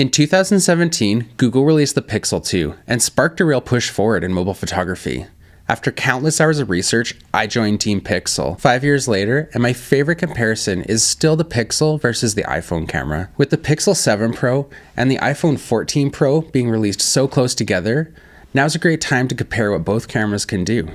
In 2017, Google released the Pixel 2 and sparked a real push forward in mobile photography. After countless hours of research, I joined Team Pixel 5 years later, and my favorite comparison is still the Pixel versus the iPhone camera. With the Pixel 7 Pro and the iPhone 14 Pro being released so close together, now's a great time to compare what both cameras can do.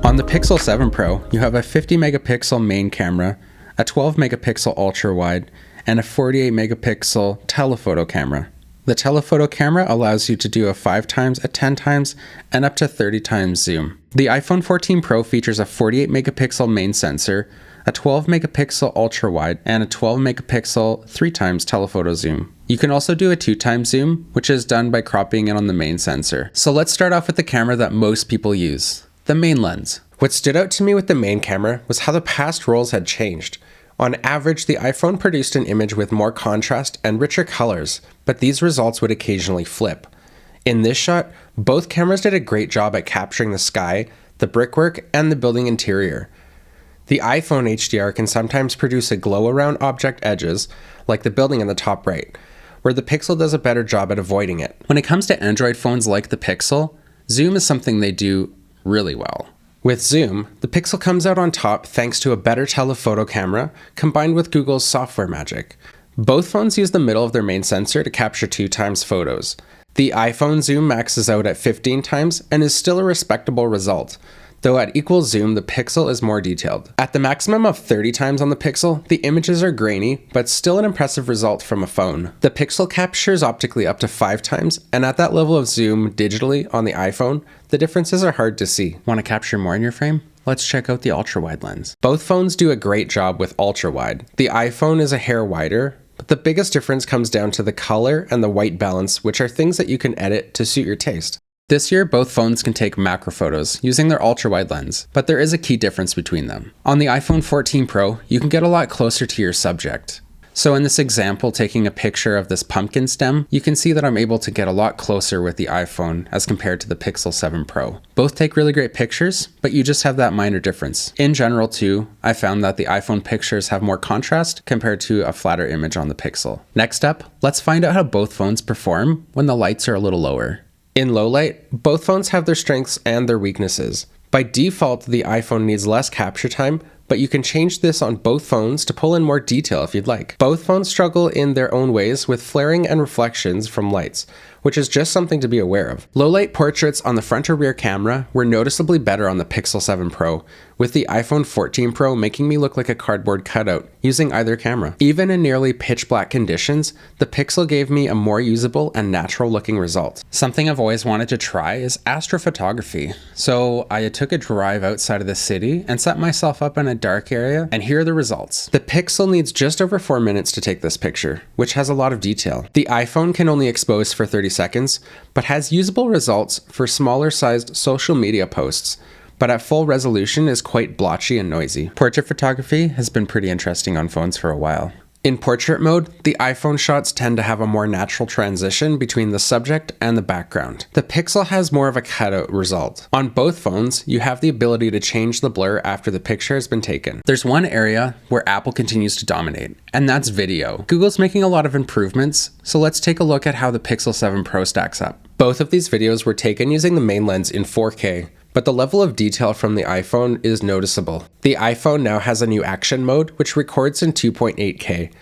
On the Pixel 7 Pro, you have a 50 megapixel main camera, a 12 megapixel ultrawide, and a 48 megapixel telephoto camera. The telephoto camera allows you to do a 5 times, a 10 times, and up to 30 times zoom. The iPhone 14 Pro features a 48 megapixel main sensor, a 12 megapixel ultrawide, and a 12 megapixel 3 times telephoto zoom. You can also do a 2 times zoom, which is done by cropping in on the main sensor. So let's start off with the camera that most people use, the main lens. What stood out to me with the main camera was how the past roles had changed. On average, the iPhone produced an image with more contrast and richer colors, but these results would occasionally flip. In this shot, both cameras did a great job at capturing the sky, the brickwork, and the building interior. The iPhone HDR can sometimes produce a glow around object edges, like the building in the top right, where the Pixel does a better job at avoiding it. When it comes to Android phones like the Pixel, zoom is something they do really well. With zoom, the Pixel comes out on top thanks to a better telephoto camera combined with Google's software magic. Both phones use the middle of their main sensor to capture 2 times photos. The iPhone zoom maxes out at 15 times and is still a respectable result, though at equal zoom the Pixel is more detailed. At the maximum of 30 times on the Pixel, the images are grainy, but still an impressive result from a phone. The Pixel captures optically up to 5 times, and at that level of zoom digitally on the iPhone, the differences are hard to see. Want to capture more in your frame? Let's check out the ultra-wide lens. Both phones do a great job with ultra-wide. The iPhone is a hair wider, but the biggest difference comes down to the color and the white balance, which are things that you can edit to suit your taste. This year, both phones can take macro photos using their ultra-wide lens, but there is a key difference between them. On the iPhone 14 Pro, you can get a lot closer to your subject. So in this example, taking a picture of this pumpkin stem, you can see that I'm able to get a lot closer with the iPhone as compared to the Pixel 7 Pro. Both take really great pictures, but you just have that minor difference. In general too, I found that the iPhone pictures have more contrast compared to a flatter image on the Pixel. Next up, let's find out how both phones perform when the lights are a little lower. In low light, both phones have their strengths and their weaknesses. By default, the iPhone needs less capture time, but you can change this on both phones to pull in more detail if you'd like. Both phones struggle in their own ways with flaring and reflections from lights, which is just something to be aware of. Low light portraits on the front or rear camera were noticeably better on the Pixel 7 Pro, with the iPhone 14 Pro making me look like a cardboard cutout using either camera. Even in nearly pitch black conditions, the Pixel gave me a more usable and natural looking result. Something I've always wanted to try is astrophotography. So I took a drive outside of the city and set myself up in a dark area, and here are the results. The Pixel needs just over 4 minutes to take this picture, which has a lot of detail. The iPhone can only expose for 30 seconds, but has usable results for smaller sized social media posts, but at full resolution is quite blotchy and noisy. Portrait photography has been pretty interesting on phones for a while. In portrait mode, the iPhone shots tend to have a more natural transition between the subject and the background. The Pixel has more of a cutout result. On both phones, you have the ability to change the blur after the picture has been taken. There's one area where Apple continues to dominate, and that's video. Google's making a lot of improvements, so let's take a look at how the Pixel 7 Pro stacks up. Both of these videos were taken using the main lens in 4K, but the level of detail from the iPhone is noticeable. The iPhone now has a new action mode, which records in 2.8K.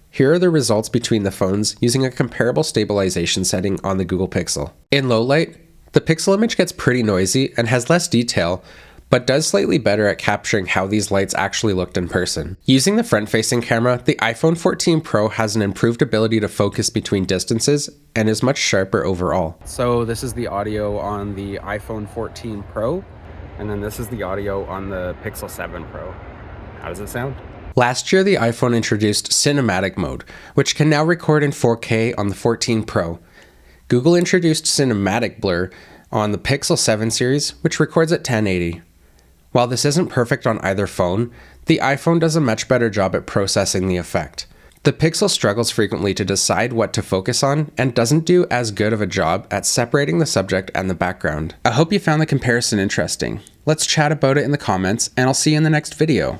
Here are the results between the phones using a comparable stabilization setting on the Google Pixel. In low light, the Pixel image gets pretty noisy and has less detail, but does slightly better at capturing how these lights actually looked in person. Using the front-facing camera, the iPhone 14 Pro has an improved ability to focus between distances and is much sharper overall. So this is the audio on the iPhone 14 Pro, and then this is the audio on the Pixel 7 Pro. How does it sound? Last year, the iPhone introduced cinematic mode, which can now record in 4K on the 14 Pro. Google introduced cinematic blur on the Pixel 7 series, which records at 1080. While this isn't perfect on either phone, the iPhone does a much better job at processing the effect. The Pixel struggles frequently to decide what to focus on and doesn't do as good of a job at separating the subject and the background. I hope you found the comparison interesting. Let's chat about it in the comments, and I'll see you in the next video.